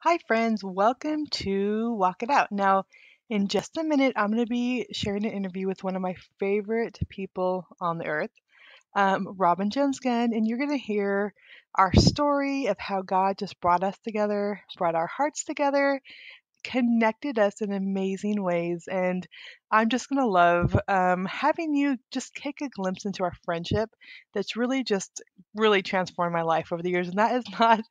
Hi, friends. Welcome to Walk It Out. Now, in just a minute, I'm going to be sharing an interview with one of my favorite people on the earth, Robin Jones Gunn, and you're going to hear our story of how God just brought us together, brought our hearts together, connected us in amazing ways. And I'm just going to love having you just take a glimpse into our friendship that's really transformed my life over the years. And that is not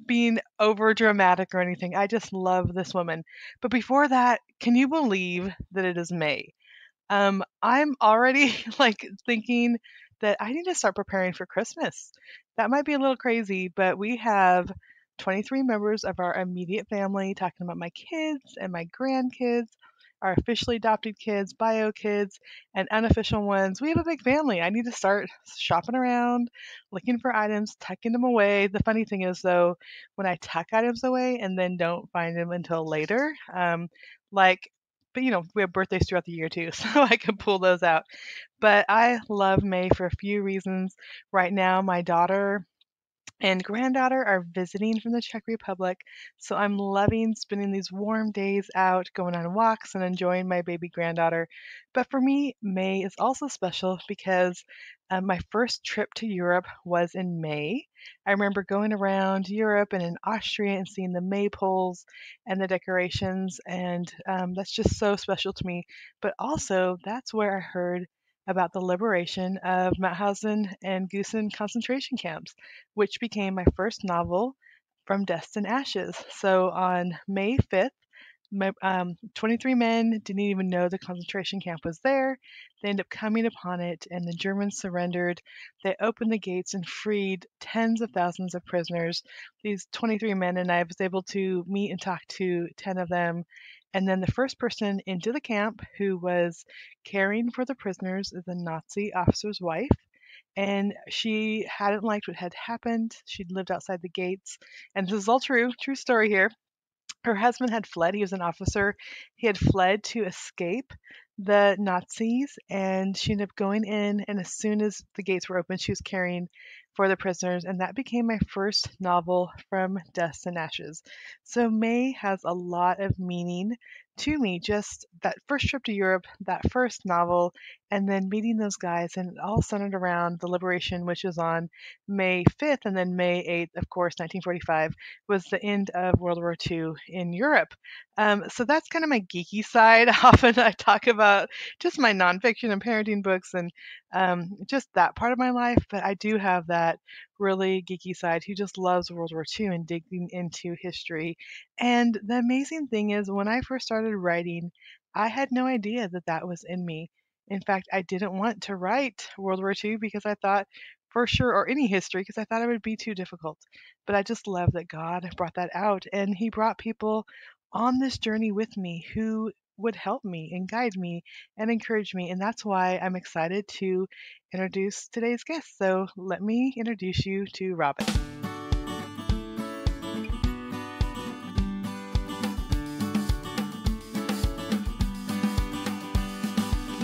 being over dramatic or anything. I just love this woman. But before that, can you believe that it is May? I'm already like thinking that I need to start preparing for Christmas. That might be a little crazy, but we have 23 members of our immediate family talking about my kids and my grandkids, our officially adopted kids, bio kids, and unofficial ones. We have a big family. I need to start shopping around, looking for items, tucking them away. The funny thing is, though, when I tuck items away and then don't find them until later, like but we have birthdays throughout the year too, so I can pull those out. But I love May for a few reasons. Right now, my daughter and granddaughter are visiting from the Czech Republic, so I'm loving spending these warm days out, going on walks, and enjoying my baby granddaughter. But for me, May is also special because my first trip to Europe was in May. I remember going around Europe and in Austria and seeing the Maypoles and the decorations, and that's just so special to me. But also, that's where I heard about the liberation of Mauthausen and Gusen concentration camps, which became my first novel, From Dust and Ashes. So on May 5th, 23 men didn't even know the concentration camp was there. They ended up coming upon it, and the Germans surrendered. They opened the gates and freed tens of thousands of prisoners. These 23 men, and I was able to meet and talk to 10 of them. And then the first person into the camp who was caring for the prisoners is a Nazi officer's wife, and she hadn't liked what had happened. She'd lived outside the gates, and this is all true story here. Her husband had fled. He was an officer. He had fled to escape the Nazis, and she ended up going in. And as soon as the gates were open, she was caring for the prisoners. And that became my first novel, From Dust and Ashes. So May has a lot of meaning to me. Just that first trip to Europe, that first novel, and then meeting those guys, and it all centered around the liberation, which was on May 5th, and then May 8th, of course, 1945 was the end of World War II in Europe. So that's kind of my geeky side. Often I talk about just my nonfiction and parenting books and just that part of my life, but I do have that really geeky side who just loves World War II and digging into history. And the amazing thing is, when I first started writing, I had no idea that that was in me. In fact, I didn't want to write World War II because I thought, for sure, or any history, because I thought it would be too difficult. But I just love that God brought that out, and He brought people on this journey with me who would help me and guide me and encourage me. And that's why I'm excited to introduce today's guest. So let me introduce you to Robin.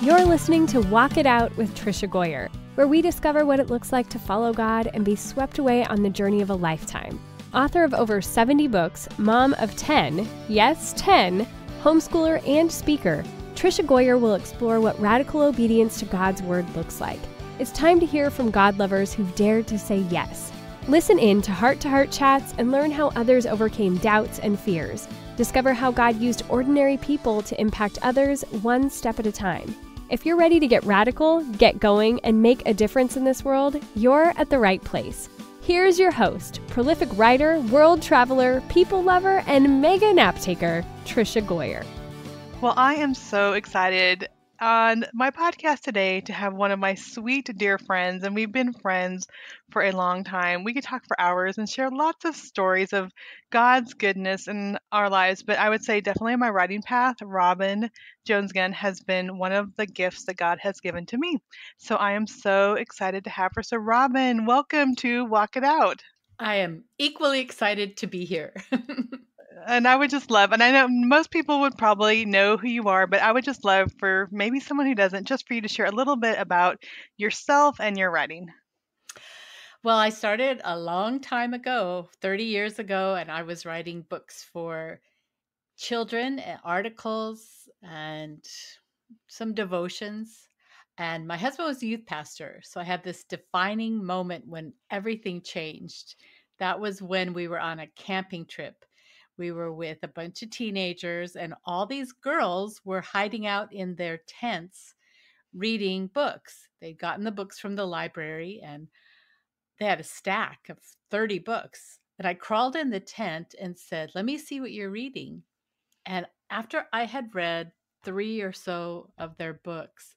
You're listening to Walk It Out with Trisha Goyer, where we discover what it looks like to follow God and be swept away on the journey of a lifetime. Author of over 70 books, mom of 10, yes, 10, homeschooler and speaker, Trisha Goyer will explore what radical obedience to God's word looks like. It's time to hear from God lovers who've dared to say yes. Listen in to heart chats and learn how others overcame doubts and fears. Discover how God used ordinary people to impact others one step at a time. If you're ready to get radical, get going, and make a difference in this world, you're at the right place. Here's your host, prolific writer, world traveler, people lover, and mega nap taker, Trisha Goyer. Well, I am so excited on my podcast today to have one of my sweet, dear friends, and we've been friends for a long time. We could talk for hours and share lots of stories of God's goodness in our lives, but I would say definitely on my writing path, Robin Jones Gunn has been one of the gifts that God has given to me. So I am so excited to have her. So Robin, welcome to Walk It Out. I am equally excited to be here. And I would just love, and I know most people would probably know who you are, but I would just love for maybe someone who doesn't, just for you to share a little bit about yourself and your writing. Well, I started a long time ago, 30 years ago, and I was writing books for children, articles, and some devotions. And my husband was a youth pastor. So I had this defining moment when everything changed. That was when we were on a camping trip. We were with a bunch of teenagers, and all these girls were hiding out in their tents reading books. They'd gotten the books from the library, and they had a stack of 30 books. And I crawled in the tent and said, "Let me see what you're reading." And after I had read 3 or so of their books,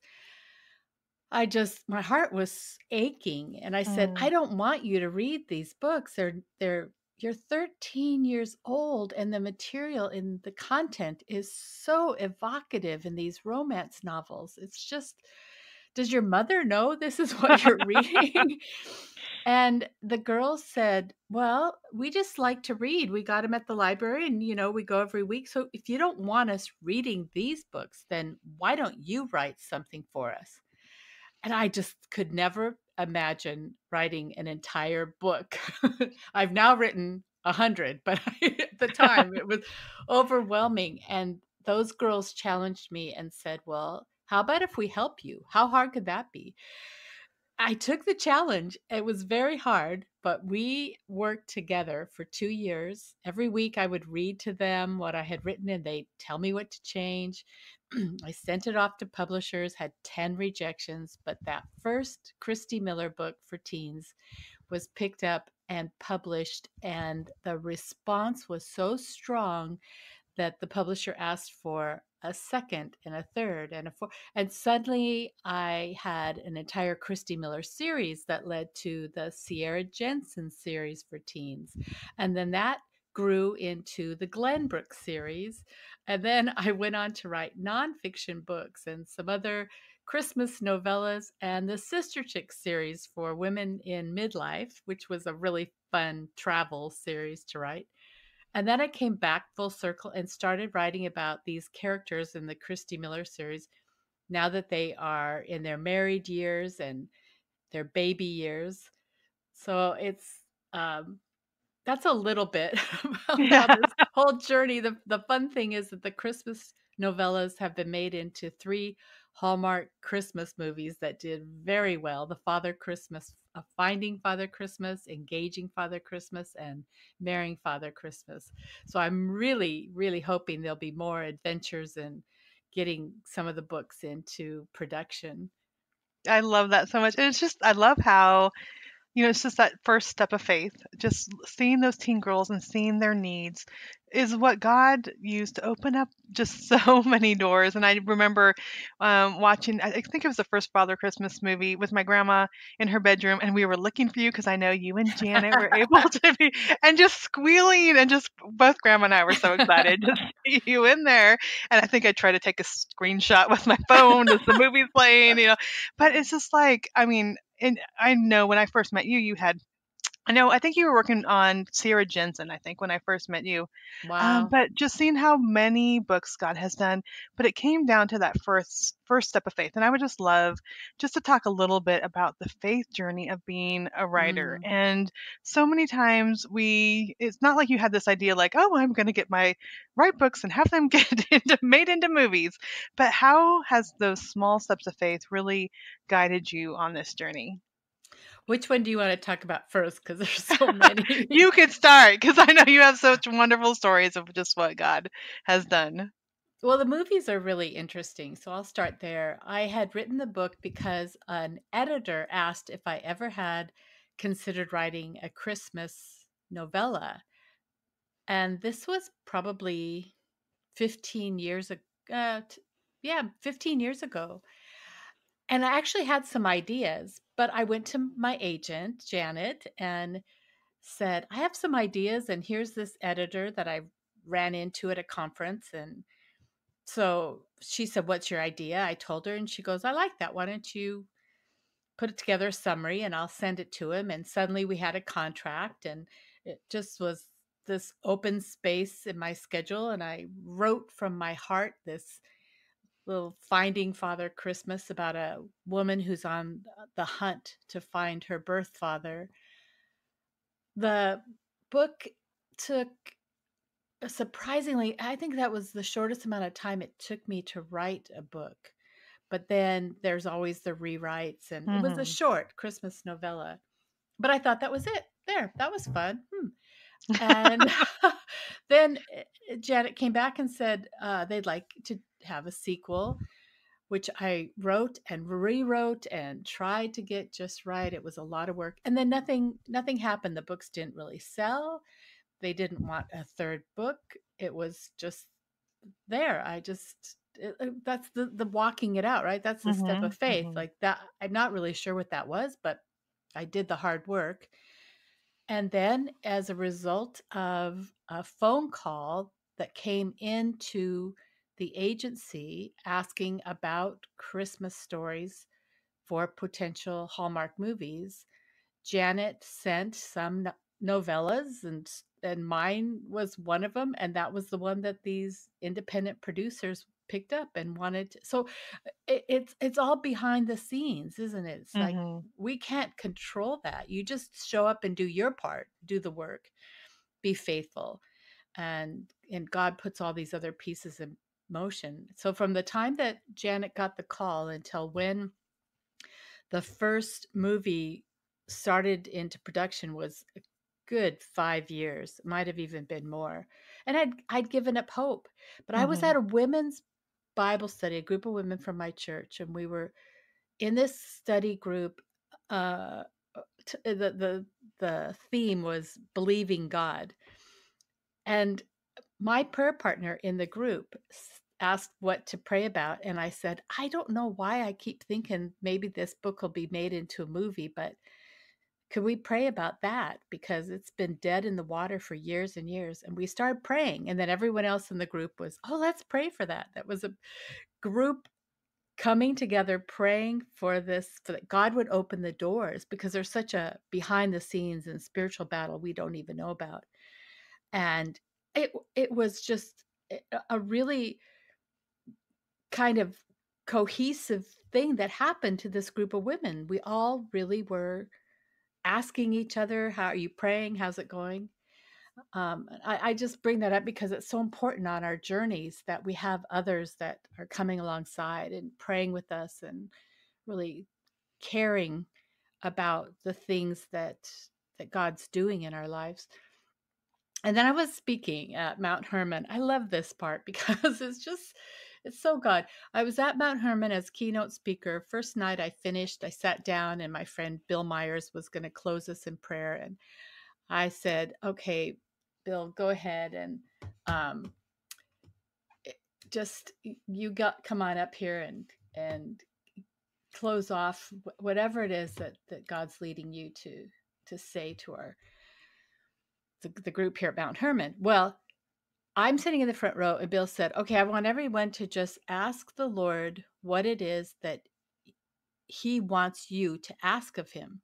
my heart was aching, and I said, "I Mm, don't want you to read these books. You're 13 years old, and the material in the content is so evocative in these romance novels. It's just, does your mother know this is what you're reading?" And the girls said, "Well, we just like to read. We got them at the library, and we go every week. So if you don't want us reading these books, then why don't you write something for us?" And I just could never imagine writing an entire book. I've now written 100, but at the time it was overwhelming. And those girls challenged me and said, "Well, how about if we help you? How hard could that be?" I took the challenge. It was very hard, but we worked together for 2 years. Every week I would read to them what I had written and they'd tell me what to change. I sent it off to publishers, had 10 rejections, but that first Christy Miller book for teens was picked up and published, and the response was so strong that the publisher asked for a second and a third and a fourth. And suddenly I had an entire Christy Miller series that led to the Sierra Jensen series for teens. And then that grew into the Glenbrook series. And then I went on to write nonfiction books and some other Christmas novellas and the Sister Chick series for women in midlife, which was a really fun travel series to write. And then I came back full circle and started writing about these characters in the Christy Miller series now that they are in their married years and their baby years. So um, that's a little bit about yeah. this whole journey. The fun thing is that the Christmas novellas have been made into 3 Hallmark Christmas movies that did very well. The Father Christmas, Finding Father Christmas, Engaging Father Christmas, and Marrying Father Christmas. So I'm really, really hoping there'll be more adventures in getting some of the books into production. I love that so much. And it's just, I love how it's just that first step of faith. Just seeing those teen girls and seeing their needs is what God used to open up just so many doors. And I remember watching, I think it was the first Father Christmas movie with my grandma in her bedroom, and we were looking for you because I know you and Janet were able to be, and just squealing, and just both grandma and I were so excited to see you in there. And I think I tried to take a screenshot with my phone as the movie's playing. But it's just like, I mean, and I know when I first met you, I think you were working on Sierra Jensen, I think, when I first met you. Wow. But just seeing how many books God has done, but it came down to that first step of faith. And I would just love just to talk a little bit about the faith journey of being a writer. Mm. And so many times it's not like you had this idea like, oh, I'm going to get my write books and have them made into movies. But how has those small steps of faith really guided you on this journey? Which one do you want to talk about first? Because there's so many. You could start because I know you have such wonderful stories of just what God has done. Well, the movies are really interesting, so I'll start there. I had written the book because an editor asked if I ever had considered writing a Christmas novella. And this was probably 15 years ago. Yeah, 15 years ago. And I actually had some ideas, but I went to my agent, Janet, and said, "I have some ideas, and here's this editor that I ran into at a conference." And so she said, "What's your idea?" I told her, and she goes, "I like that. Why don't you put it together a summary and I'll send it to him?" And suddenly we had a contract, and it just was this open space in my schedule. And I wrote from my heart this little Finding Father Christmas about a woman who's on the hunt to find her birth father. The book took surprisingly, I think that was the shortest amount of time it took me to write a book. But then there's always the rewrites, and it was a Mhm. short Christmas novella. But I thought that was it. There, that was fun. And then Janet came back and said they'd like to have a sequel, which I wrote and rewrote and tried to get just right. It was a lot of work. And then nothing happened. The books didn't really sell. They didn't want a third book. It was just there. That's the walking it out, right? That's the step of Mhm. faith. Mhm. Like that, I'm not really sure what that was, but I did the hard work. And then, as a result of a phone call that came into the agency asking about Christmas stories for potential Hallmark movies, Janet sent some novellas, and mine was one of them, and that was the one that these independent producers picked up and wanted to, so it's all behind the scenes, isn't it? It's like Mhm. we can't control that. You just show up and do your part, do the work, be faithful, and God puts all these other pieces in motion. So from the time that Janet got the call until when the first movie started into production was a good 5 years. It might have even been more. And I'd given up hope. But I was Mhm. at a women's Bible study, a group of women from my church, and we were in this study group. Uh, the theme was believing God, and my prayer partner in the group asked what to pray about, and I said, I don't know why I keep thinking maybe this book will be made into a movie, but could we pray about that? Because it's been dead in the water for years and years. And we started praying. And then everyone else in the group was, oh, let's pray for that. That was a group coming together, praying for this, for that God would open the doors, because there's such a behind the scenes and spiritual battle we don't even know about. And it was just a really kind of cohesive thing that happened to this group of women. We all really were asking each other, how are you praying? How's it going? I just bring that up because it's so important on our journeys that we have others that are coming alongside and praying with us and really caring about the things that God's doing in our lives. And then I was speaking at Mount Hermon. I love this part because it's so God. I was at Mount Hermon as keynote speaker. First night I finished, I sat down and my friend Bill Myers was going to close us in prayer. And I said, okay, Bill, go ahead and um, just you got come on up here and close off whatever it is that God's leading you to say to the group here at Mount Hermon. Well, I'm sitting in the front row, and Bill said, okay, I want everyone to just ask the Lord what it is that he wants you to ask of him.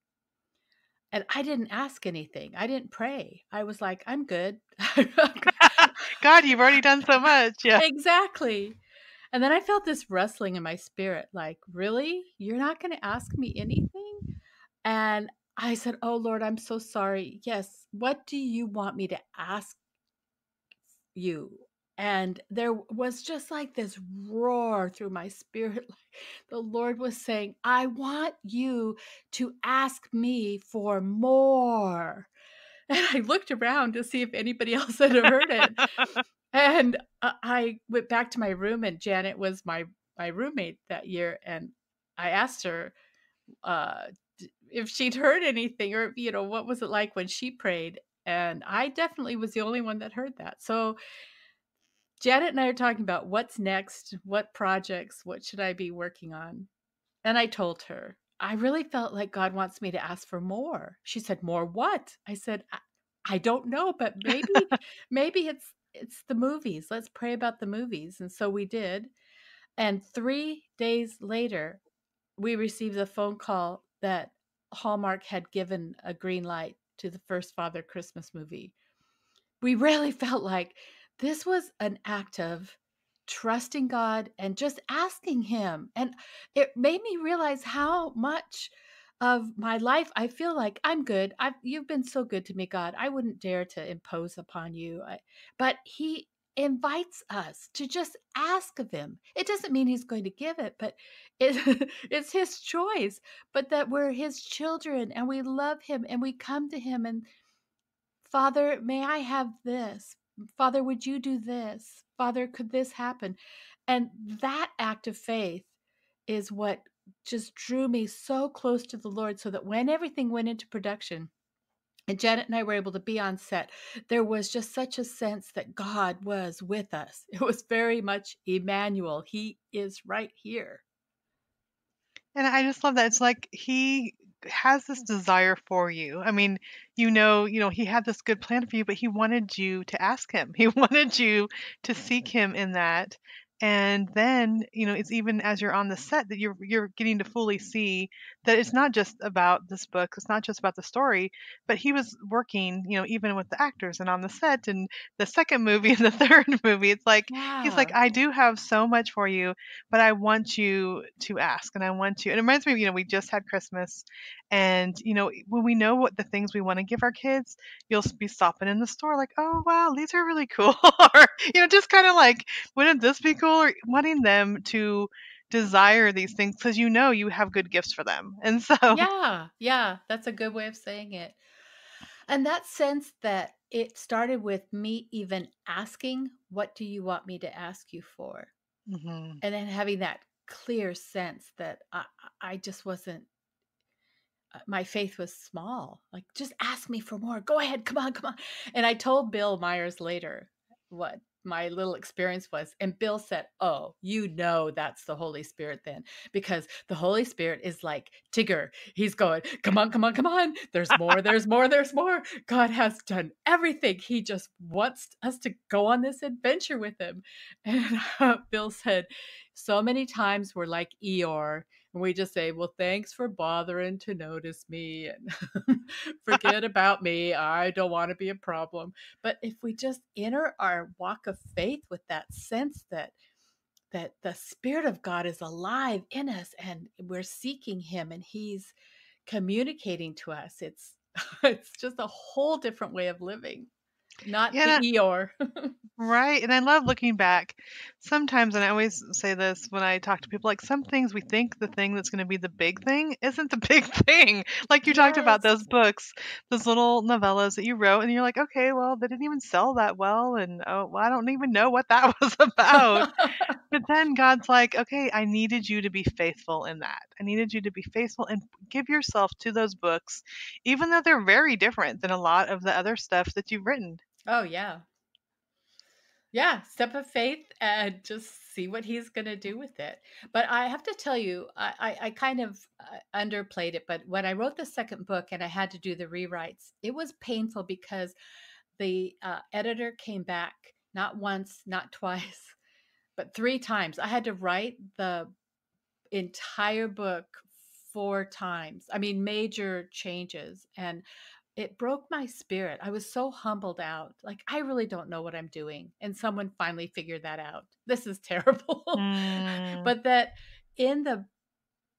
And I didn't ask anything. I didn't pray. I was like, I'm good. God, you've already done so much. Yeah. Exactly. And then I felt this rustling in my spirit, like, really? You're not going to ask me anything? And I said, oh, Lord, I'm so sorry. Yes. What do you want me to ask you? And there was just like this roar through my spirit. Like the Lord was saying, I want you to ask me for more. And I looked around to see if anybody else had heard it. And I went back to my room, and Janet was my roommate that year. And I asked her uh, if she'd heard anything, or, what was it like when she prayed? And I definitely was the only one that heard that. So Janet and I are talking about what's next, what projects, what should I be working on? And I told her, I really felt like God wants me to ask for more. She said, more what? I said, I don't know, but maybe it's the movies. Let's pray about the movies. And so we did. And 3 days later, we received a phone call that Hallmark had given a green light to the first Father Christmas movie. We really felt like this was an act of trusting God and just asking him. And it made me realize how much of my life, I feel like I'm good. You've been so good to me, God. I wouldn't dare to impose upon you. But he invites us to just ask of him. It doesn't mean he's going to give it, but it's his choice. But that we're his children and we love him and we come to him and, Father, may I have this? Father, would you do this? Father, could this happen? And that act of faith is what just drew me so close to the Lord, so that when everything went into production and Janet and I were able to be on set, there was just such a sense that God was with us. It was very much Emmanuel. He is right here. And I just love that. It's like he has this desire for you. I mean, he had this good plan for you, but he wanted you to ask him. He wanted you to seek him in that. And then, it's even as you're on the set that you're getting to fully see that it's not just about this book, it's not just about the story, but he was working, even with the actors and on the set and the second movie and the third movie. It's like he's like, Yeah. I do have so much for you, but I want you to ask and I want you. And it reminds me of, we just had Christmas and, when we know what the things we want to give our kids, you'll be stopping in the store like, oh, wow, these are really cool. Or, just kind of like, wouldn't this be cool? Or wanting them to desire these things because you have good gifts for them. And so, Yeah. Yeah. That's a good way of saying it. And that sense that it started with me even asking, what do you want me to ask you for? mhm. And then having that clear sense that I just wasn't, my faith was small. Like, just ask me for more. Go ahead. Come on, come on. And I told Bill Myers later what my little experience was. And Bill said, oh, that's the Holy Spirit then, because the Holy Spirit is like Tigger. He's going, come on, come on, come on. There's more, there's more, there's more. God has done everything. He just wants us to go on this adventure with him. And Bill said, so many times we're like Eeyore, and we just say, well, thanks for bothering to notice me and forget about me. I don't want to be a problem. But if we just enter our walk of faith with that sense that the Spirit of God is alive in us and we're seeking him and he's communicating to us, it's it's just a whole different way of living, not the Yeah, Eeyore. right. And I love looking back sometimes, and I always say this when I talk to people, like some things we think the thing that's going to be the big thing isn't the big thing. Like you talked about those Yes. books, those little novellas that you wrote, and you're like, okay, well, they didn't even sell that well. And oh, well, I don't even know what that was about. But then God's like, okay, I needed you to be faithful in that. I needed you to be faithful and give yourself to those books, even though they're very different than a lot of the other stuff that you've written. Oh yeah. Yeah, step of faith and just see what he's going to do with it. But I have to tell you, I kind of underplayed it. But when I wrote the second book and I had to do the rewrites, it was painful because the editor came back not once, not twice, but three times. I had to write the entire book four times. I mean, major changes. And it broke my spirit. I was so humbled out. Like, I really don't know what I'm doing. And someone finally figured that out. This is terrible. Mm, But that in the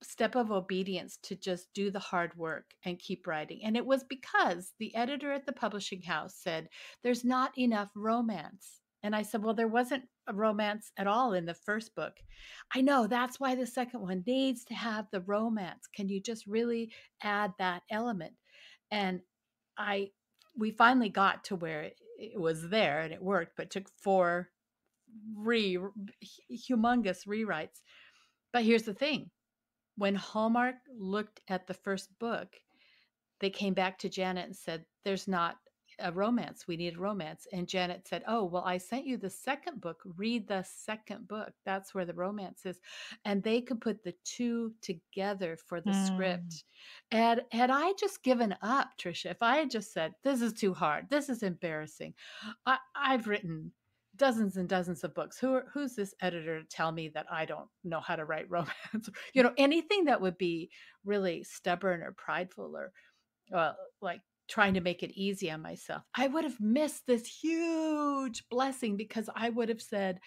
step of obedience to just do the hard work and keep writing. And it was because the editor at the publishing house said, there's not enough romance. And I said, well, there wasn't a romance at all in the first book. I know, that's why the second one needs to have the romance. Can you just really add that element? And I we finally got to where it was there and it worked, but it took four re humongous rewrites. But here's the thing. When Hallmark looked at the first book, they came back to Janet and said, there's not a romance. We need a romance. And Janet said, oh, well, I sent you the second book. Read the second book. That's where the romance is. And they could put the two together for the mm. script. And had I just given up, Trisha, if I had just said, this is too hard, this is embarrassing. I've written dozens and dozens of books. Who's this editor to tell me that I don't know how to write romance? Anything that would be really stubborn or prideful or like trying to make it easy on myself, I would have missed this huge blessing because I would have said,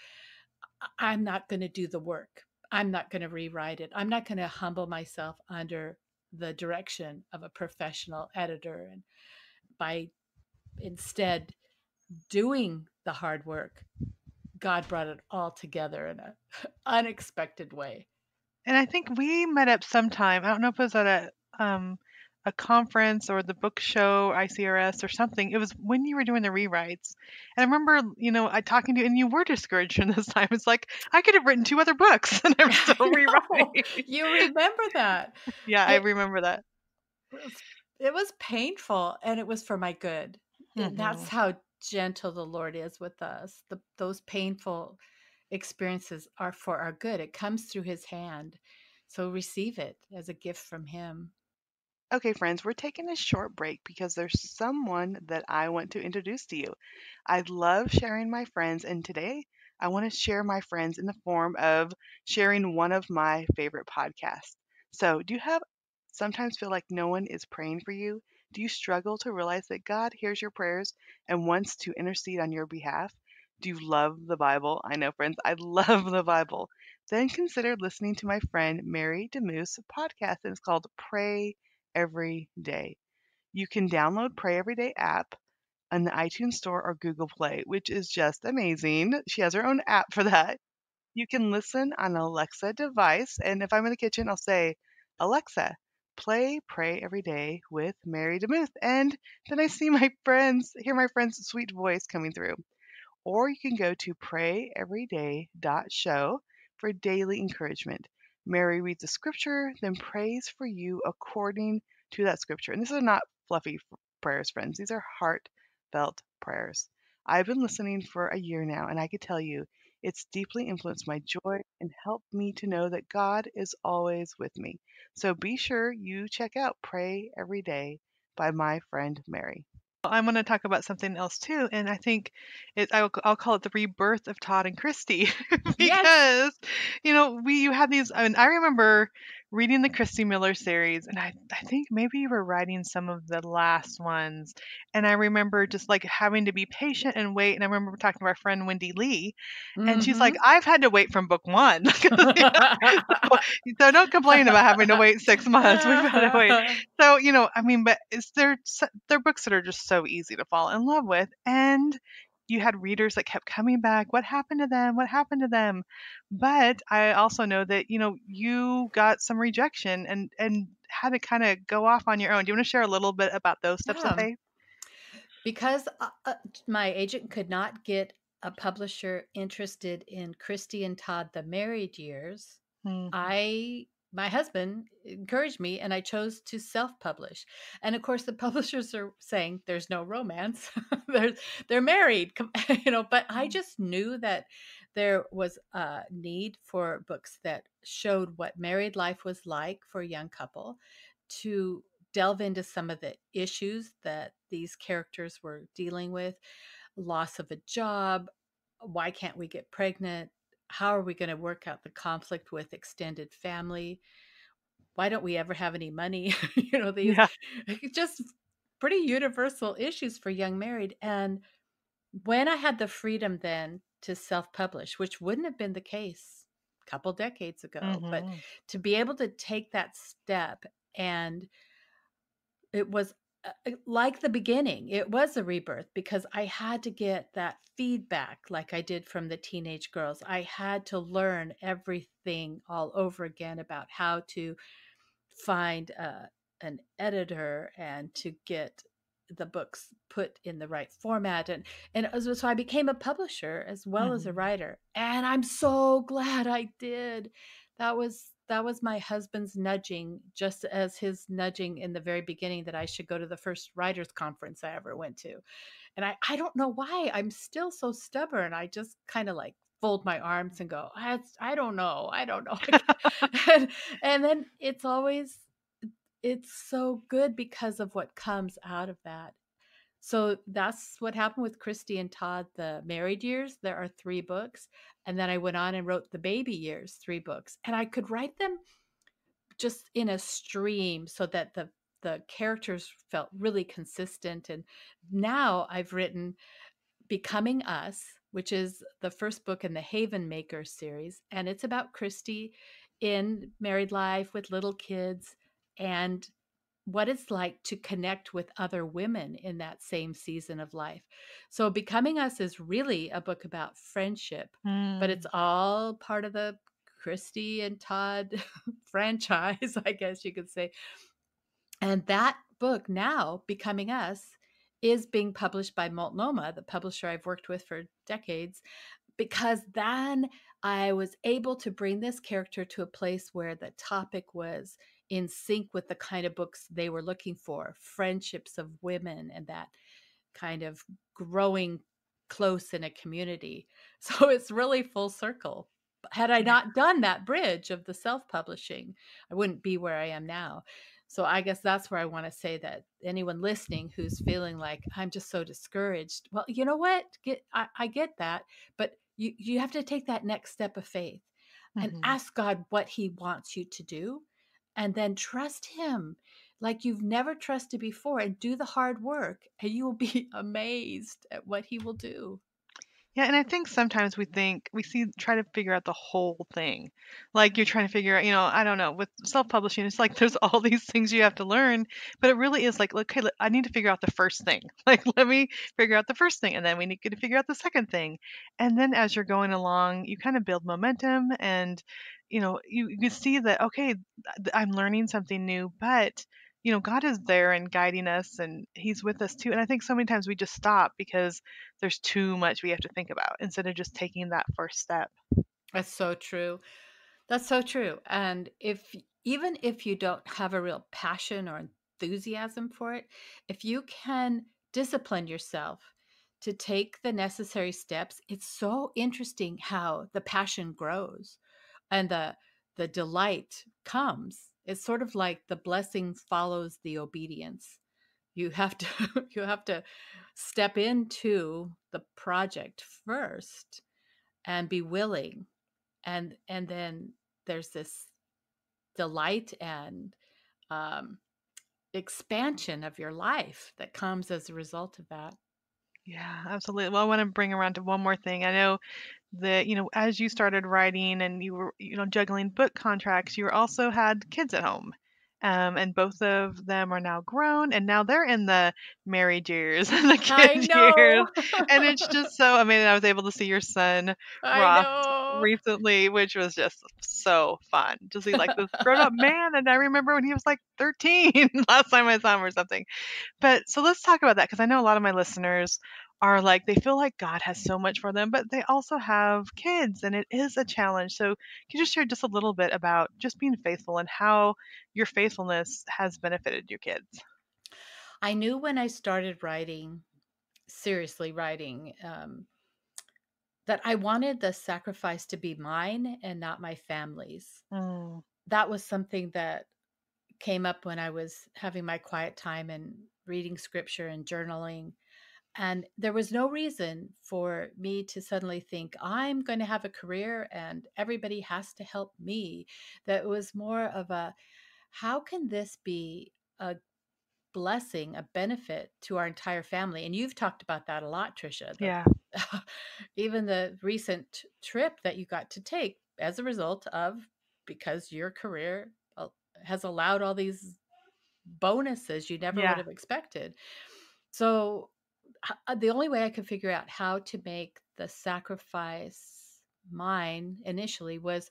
I'm not going to do the work. I'm not going to rewrite it. I'm not going to humble myself under the direction of a professional editor, and by instead doing the hard work, God brought it all together in an unexpected way. And I think we met up sometime. I don't know if it was at a conference or the book show, ICRS or something. It was when you were doing the rewrites. And I remember, I talking to you and you were discouraged from this time. It's like I could have written 2 other books and I'm I still know. rewriting. You remember that. Yeah, I It remember that. was it was painful, and it was for my good. And that's Mhm. how gentle the Lord is with us. Those painful experiences are for our good. It comes through his hand. So receive it as a gift from him. Okay, friends, we're taking a short break because there's someone that I want to introduce to you. I love sharing my friends, and today I want to share my friends in the form of sharing one of my favorite podcasts. So, do you have sometimes feel like no one is praying for you? Do you struggle to realize that God hears your prayers and wants to intercede on your behalf? Do you love the Bible? I know, friends, I love the Bible. Then consider listening to my friend Mary DeMoose podcast, and it's called Pray Every Day. You can download Pray Every Day app on the iTunes Store or Google Play, which is just amazing. She has her own app for that. You can listen on an Alexa device, and if I'm in the kitchen, I'll say, Alexa, play Pray Every Day with Mary DeMuth, and then I see my friends, hear my friend's sweet voice coming through. Or you can go to prayeveryday.show for daily encouragement. Mary reads the scripture, then prays for you according to that scripture. And these are not fluffy prayers, friends. These are heartfelt prayers. I've been listening for a year now, and I can tell you it's deeply influenced my joy and helped me to know that God is always with me. So be sure you check out Pray Every Day by my friend Mary. I'm going to talk about something else too, and I think I'll call it the rebirth of Todd and Christy Yes. because you had these. I mean, I remember reading the Christy Miller series, and I think maybe you were writing some of the last ones, and I remember just like having to be patient and wait. And I remember talking to our friend Wendy Lee, and she's like, Mhm. I've had to wait from book one. So don't complain about having to wait 6 months. We've had to wait. So, I mean, but they're books that are just so easy to fall in love with. And you had readers that kept coming back. What happened to them? What happened to them? But I also know that, you got some rejection and had to kind of go off on your own. Do you want to share a little bit about those steps of Yeah. faith? Because my agent could not get a publisher interested in Christy and Todd, the married years, Mhm. my husband encouraged me, and I chose to self-publish. And of course, the publishers are saying there's no romance. they're they're married, But I just knew that there was a need for books that showed what married life was like for a young couple, to delve into some of the issues that these characters were dealing with: loss of a job, why can't we get pregnant, how are we going to work out the conflict with extended family, why don't we ever have any money, these Yeah. just pretty universal issues for young married. And when I had the freedom then to self-publish, which wouldn't have been the case a couple decades ago, but Hmm. to be able to take that step, and it was like the beginning. It was a rebirth because I had to get that feedback like I did from the teenage girls. I had to learn everything all over again about how to find an editor and to get the books put in the right format, so I became a publisher as well as a Hmm. writer, and I'm so glad I did. That was my husband's nudging, just as his nudging in the very beginning that I should go to the first writers conference I ever went to. And I don't know why I'm still so stubborn. I just kind of like fold my arms and go, I don't know. I don't know. and, and then it's so good because of what comes out of that. So that's what happened with Christy and Todd, the married years. There are 3 books. And then I went on and wrote the baby years, 3 books. And I could write them just in a stream so that the characters felt really consistent. And now I've written Becoming Us, which is the first book in the Haven Maker series, and it's about Christy in married life with little kids. and what it's like to connect with other women in that same season of life. So Becoming Us is really a book about friendship, but it's Mm. all part of the Christy and Todd franchise, I guess you could say. And that book now, Becoming Us, is being published by Multnomah, the publisher I've worked with for decades, because then I was able to bring this character to a place where the topic was in sync with the kind of books they were looking for, friendships of women and that kind of growing close in a community. So it's really full circle. Had I Yeah. not done that bridge of the self-publishing, I wouldn't be where I am now. So I guess that's where I want to say that anyone listening who's feeling like I'm just so discouraged, well, you know what? I get that, but you have to take that next step of faith and Mhm. ask God what he wants you to do, and then trust him like you've never trusted before, and do the hard work, and you will be amazed at what he will do. Yeah, and I think sometimes try to figure out the whole thing. Like you're trying to figure out, I don't know, with self-publishing, it's like there's all these things you have to learn, but it really is like, okay, I need to figure out the first thing. Like, let me figure out the first thing, and then we need to figure out the second thing. And then as you're going along, you kind of build momentum, and you can see that, okay, I'm learning something new, but God is there and guiding us, and He's with us too. And I think so many times we just stop because there's too much we have to think about instead of just taking that first step. That's so true. That's so true. And even if you don't have a real passion or enthusiasm for it, if you can discipline yourself to take the necessary steps, it's so interesting how the passion grows and the delight comes. It's sort of like the blessing follows the obedience. You have to you have to step into the project first and be willing, and then there's this delight and um, expansion of your life that comes as a result of that. Yeah, absolutely. Well, I want to bring around to one more thing. I know that, as you started writing and you were, juggling book contracts, you also had kids at home. And both of them are now grown, and now they're in the marriage years and the I kid years. know. And it's just so amazing. I was able to see your son, I Ross, know. recently, which was just so fun to see like this grown up man. And I remember when he was like 13 last time I saw him or something. But so let's talk about that because I know a lot of my listeners are like, they feel like God has so much for them, but they also have kids and it is a challenge. So, can you just share just a little bit about just being faithful and how your faithfulness has benefited your kids? I knew when I started writing, seriously writing, that I wanted the sacrifice to be mine and not my family's. Mm, That was something that came up when I was having my quiet time and reading scripture and journaling. And there was no reason for me to suddenly think, I'm going to have a career and everybody has to help me. That was more of a, how can this be a blessing, a benefit to our entire family? And you've talked about that a lot, Trisha. yeah, Even the recent trip that you got to take as a result of, because your career has allowed all these bonuses you never would yeah. have expected. So the only way I could figure out how to make the sacrifice mine initially was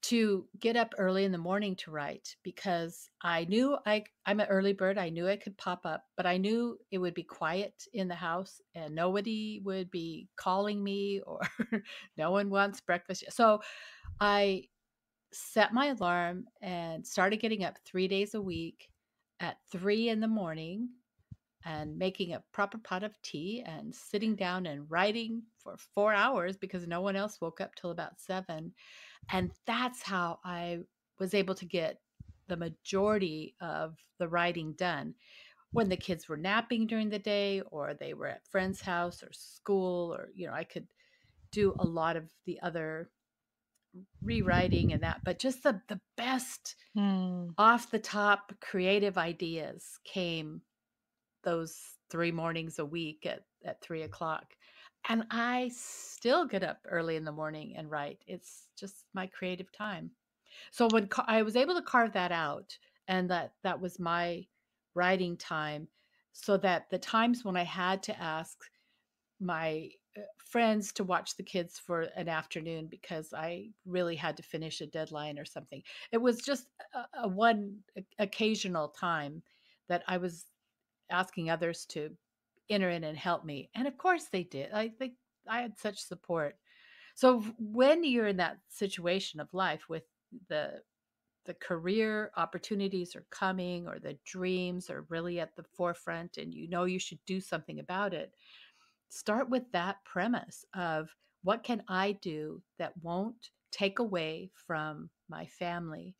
to get up early in the morning to write, because I knew I'm an early bird. I knew I could pop up, but I knew it would be quiet in the house and nobody would be calling me or no one wants breakfast. So I set my alarm and started getting up 3 days a week at 3 in the morning and making a proper pot of tea and sitting down and writing for 4 hours because no one else woke up till about 7. And that's how I was able to get the majority of the writing done when the kids were napping during the day or they were at friend's house or school, or I could do a lot of the other rewriting and that. But just the best Mm, off the top creative ideas came those 3 mornings a week at 3 o'clock. And I still get up early in the morning and write. It's just my creative time. So when I was able to carve that out and that was my writing time, so that the times when I had to ask my friends to watch the kids for an afternoon because I really had to finish a deadline or something. It was just a one occasional time that I was asking others to enter in and help me. And of course they did. I think I had such support. So when you're in that situation of life with the the career opportunities are coming, or the dreams are really at the forefront, and you know you should do something about it, start with that premise of, what can I do that won't take away from my family?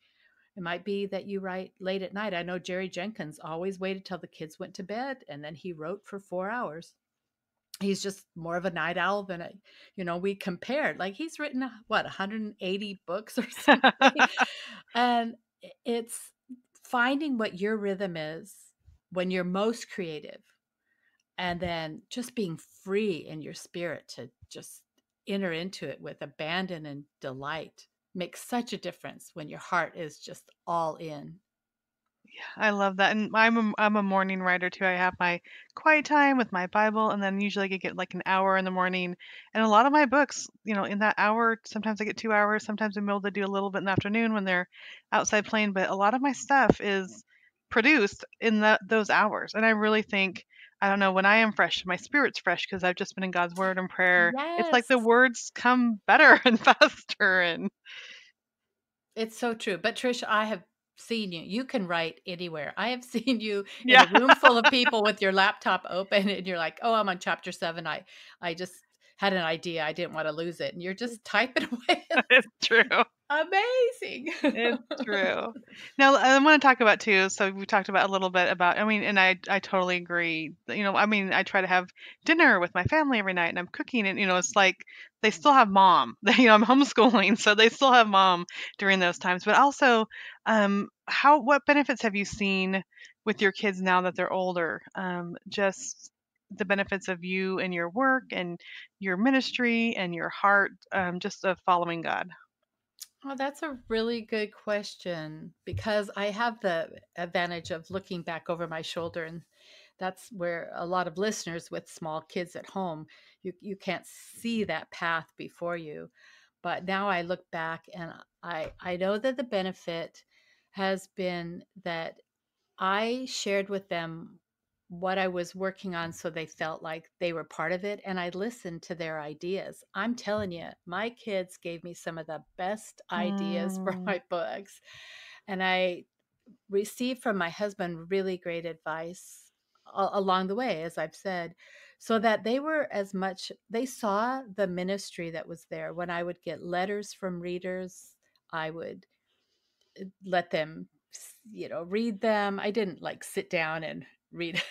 It might be that you write late at night. I know Jerry Jenkins always waited till the kids went to bed and then he wrote for 4 hours. He's just more of a night owl than we compared. Like, he's written, what, 180 books or something. And it's finding what your rhythm is when you're most creative, and then just being free in your spirit to just enter into it with abandon and delight makes such a difference when your heart is just all in. I love that, and I'm a morning writer too. I have my quiet time with my Bible, and then usually I get like an hour in the morning. And a lot of my books, in that hour, sometimes I get 2 hours. Sometimes I'm able to do a little bit in the afternoon when they're outside playing. But a lot of my stuff is produced in those hours, and I really think, I don't know, when I am fresh, my spirit's fresh because I've just been in God's Word and prayer. It's like Yes, the words come better and faster, and it's so true. But Trish, I have seen you. You can write anywhere. I have seen you in yeah, a room full of people with your laptop open, and you're like, "Oh, I'm on chapter 7. I just had an idea. I didn't want to lose it." And you're just typing away. it's true. Amazing. It's true. Now, I want to talk about too. So we talked about a little bit about. I mean, and I totally agree. I mean, I try to have dinner with my family every night, and I'm cooking, and it's like they still have mom. I'm homeschooling, so they still have mom during those times. But also, what benefits have you seen with your kids now that they're older? Just the benefits of you and your work and your ministry and your heart, just of following God. Oh, that's a really good question, because I have the advantage of looking back over my shoulder, and that's where a lot of listeners with small kids at home, you can't see that path before you. But now I look back, and I know that the benefit has been that I shared with them what I was working on, so they felt like they were part of it, and I listened to their ideas. I'm telling you, my kids gave me some of the best ideas for Mm. my books. And I received from my husband really great advice along the way, as I've said, so that they saw the ministry that was there. When I would get letters from readers, I would let them read them. I didn't like sit down and read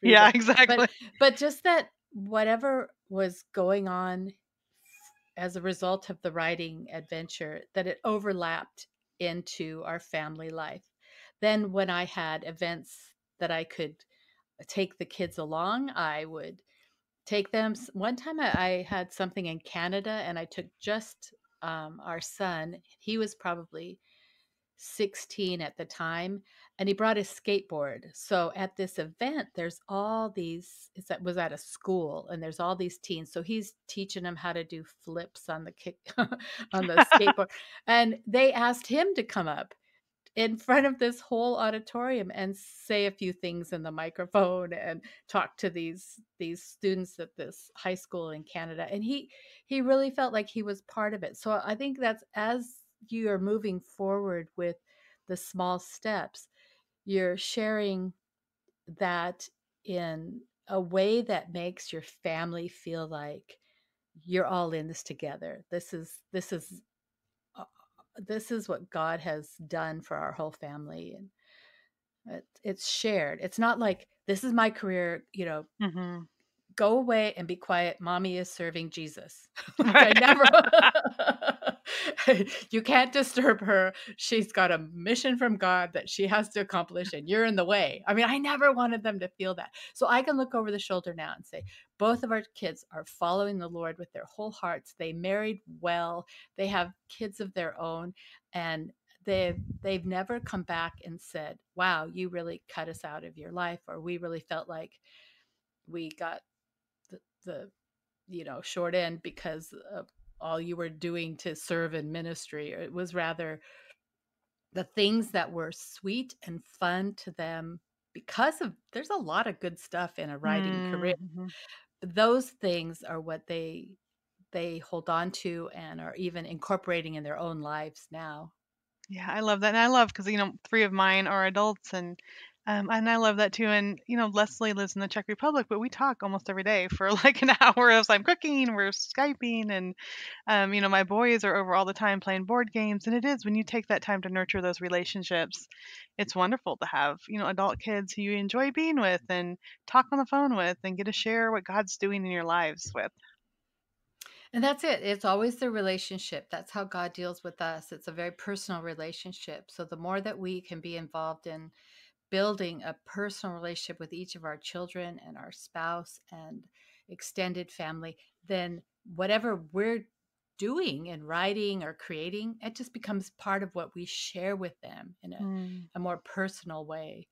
read Yeah, them, but exactly. just that whatever was going on as a result of the writing adventure, that it overlapped into our family life. Then when I had events that I could take the kids along, I would take them. One time I had something in Canada, and I took just our son. He was probably 16 at the time, and he brought his skateboard. So at this event, there's all these, was at a school, and there's all these teens. So he's teaching them how to do flips on the kick on the skateboard. And they asked him to come up in front of this whole auditorium and say a few things in the microphone and talk to these students at this high school in Canada. And he really felt like he was part of it. So I think that's, as you are moving forward with the small steps, you're sharing that in a way that makes your family feel like you're all in this together. Uh, this is what God has done for our whole family, and it's shared. It's not like, this is my career, Mhm. go away and be quiet. Mommy is serving Jesus. Like, I Right. never, you can't disturb her. She's got a mission from God that she has to accomplish, and you're in the way. I mean, I never wanted them to feel that. So I can look over the shoulder now and say, both of our kids are following the Lord with their whole hearts. They married well, they have kids of their own, and they've never come back and said, wow, you really cut us out of your life, or we really felt like we got the short end because of all you were doing to serve in ministry. It was rather the things that were sweet and fun to them, because of there's a lot of good stuff in a writing career. Mm-hmm. Those things are what they hold on to and are even incorporating in their own lives now. Yeah, I love that, and I love because 3 of mine are adults, and I love that too. And Leslie lives in the Czech Republic, but we talk almost every day for like an hour as I'm cooking. We're skyping, and my boys are over all the time playing board games. And it is when you take that time to nurture those relationships, it's wonderful to have adult kids who you enjoy being with and talk on the phone with and get to share what God's doing in your lives with. And that's it. It's always the relationship. That's how God deals with us. It's a very personal relationship. So the more that we can be involved in building a personal relationship with each of our children and our spouse and extended family, then whatever we're doing in writing or creating, it just becomes part of what we share with them in Mm. a more personal way.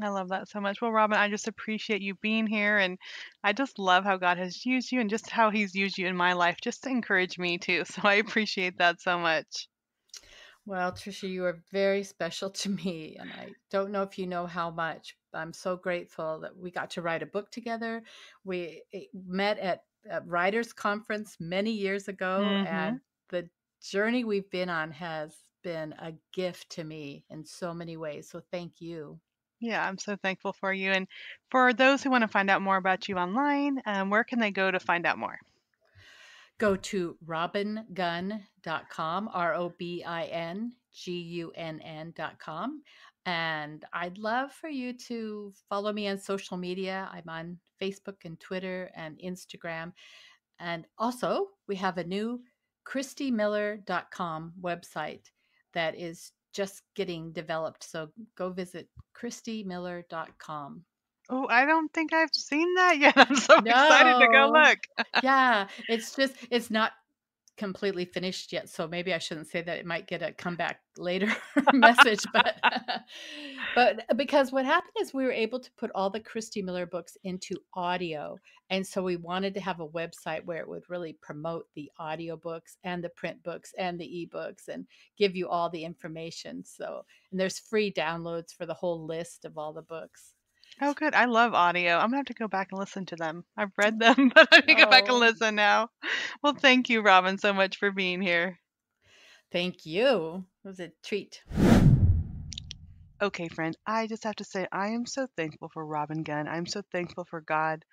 I love that so much. Well, Robin, I just appreciate you being here, and I just love how God has used you and just how He's used you in my life just to encourage me too. So I appreciate that so much. Well, Trisha, you are very special to me, and I don't know if you know how much. I'm so grateful that we got to write a book together. We met at a writers' conference many years ago, Hmm. and the journey we've been on has been a gift to me in so many ways. So thank you. Yeah, I'm so thankful for you. And for those who want to find out more about you online, where can they go to find out more? Go to robingunn.com, ROBINGUNN.com. And I'd love for you to follow me on social media. I'm on Facebook and Twitter and Instagram. And also, we have a new christymiller.com website that is just getting developed. So go visit christymiller.com. Oh, I don't think I've seen that yet. I'm so excited to go No. look. Yeah, it's not completely finished yet, so maybe I shouldn't say that. It might get a comeback later message, but but because what happened is we were able to put all the Christy Miller books into audio, and so we wanted to have a website where it would really promote the audio books and the print books and the ebooks and give you all the information. So, and there's free downloads for the whole list of all the books. Oh, good. I love audio. I'm gonna have to go back and listen to them. I've read them, but I need to go back and Oh, listen now. Well, thank you, Robin, so much for being here. thank you. It was a treat. Okay, friend, I just have to say I am so thankful for Robin Gunn. I'm so thankful for God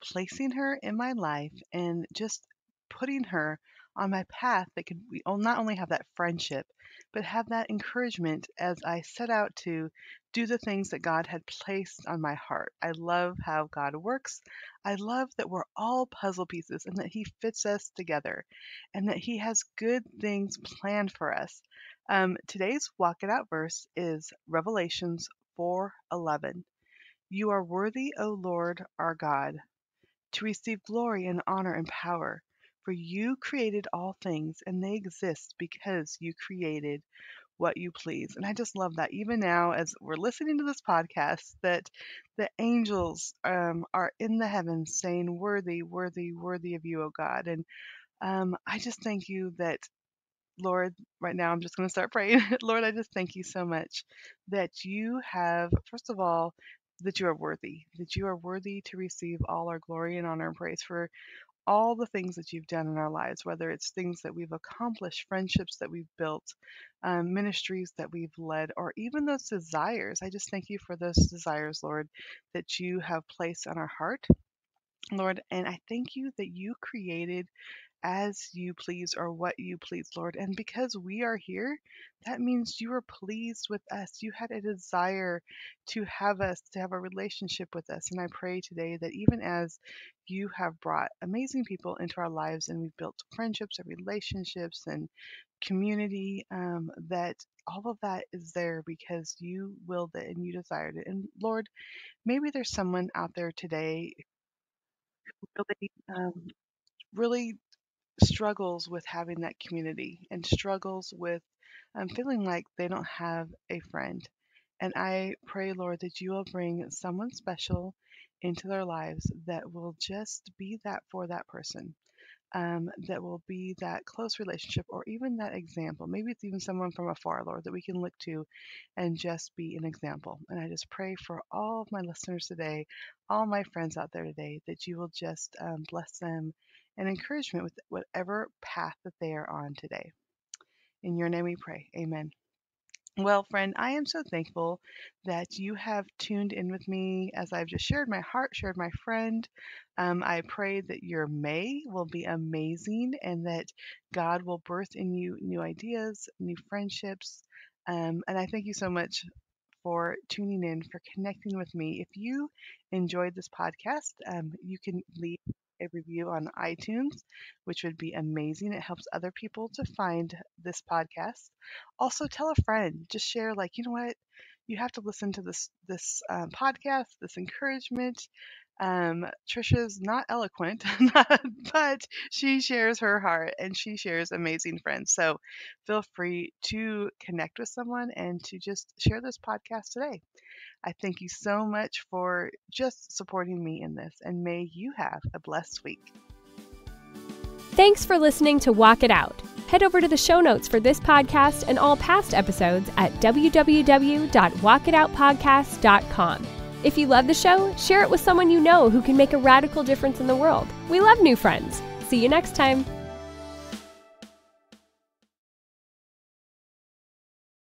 placing her in my life and just putting her on my path that could we not only have that friendship, but have that encouragement as I set out to do the things that God had placed on my heart. I love how God works. I love that we're all puzzle pieces and that He fits us together and that He has good things planned for us. Today's Walk It Out verse is Revelations 4:11. You are worthy, O Lord our God, to receive glory and honor and power, for you created all things and they exist because you created what you please. And I just love that even now as we're listening to this podcast, that the angels are in the heavens saying, Worthy, worthy, worthy of you, O God. And I just thank you that Lord, right now I'm just going to start praying. Lord, I just thank you so much that you have, first of all, that you are worthy to receive all our glory and honor and praise for all the things that you've done in our lives, whether it's things that we've accomplished, friendships that we've built, ministries that we've led, or even those desires. I just thank you for those desires, Lord, that you have placed on our heart. Lord, and I thank you that you created as you please or what you please, Lord. And because we are here, that means you are pleased with us. You had a desire to have us, to have a relationship with us. And I pray today that even as you have brought amazing people into our lives and we've built friendships and relationships and community, that all of that is there because you willed it and you desired it. And Lord, maybe there's someone out there today who really struggles with having that community and struggles with feeling like they don't have a friend. And I pray, Lord, that you will bring someone special into their lives that will just be that for that person, that will be that close relationship or even that example. Maybe it's even someone from afar, Lord, that we can look to and just be an example. And I just pray for all of my listeners today, all my friends out there today, that you will just bless them and encouragement with whatever path that they are on today. In your name we pray. Amen. Well, friend, I am so thankful that you have tuned in with me as I've just shared my heart, shared my friend. I pray that your May will be amazing and that God will birth in you new ideas, new friendships. And I thank you so much for tuning in, for connecting with me. If you enjoyed this podcast, you can leave a review on iTunes, which would be amazing. It helps other people to find this podcast. Also, tell a friend. Just share, like, you know what? You have to listen to this podcast, this encouragement. Trisha's not eloquent, but she shares her heart and she shares amazing friends. So feel free to connect with someone and to just share this podcast today. I thank you so much for just supporting me in this, and may you have a blessed week. Thanks for listening to Walk It Out. Head over to the show notes for this podcast and all past episodes at www.walkitoutpodcast.com. If you love the show, share it with someone you know who can make a radical difference in the world. We love new friends. See you next time.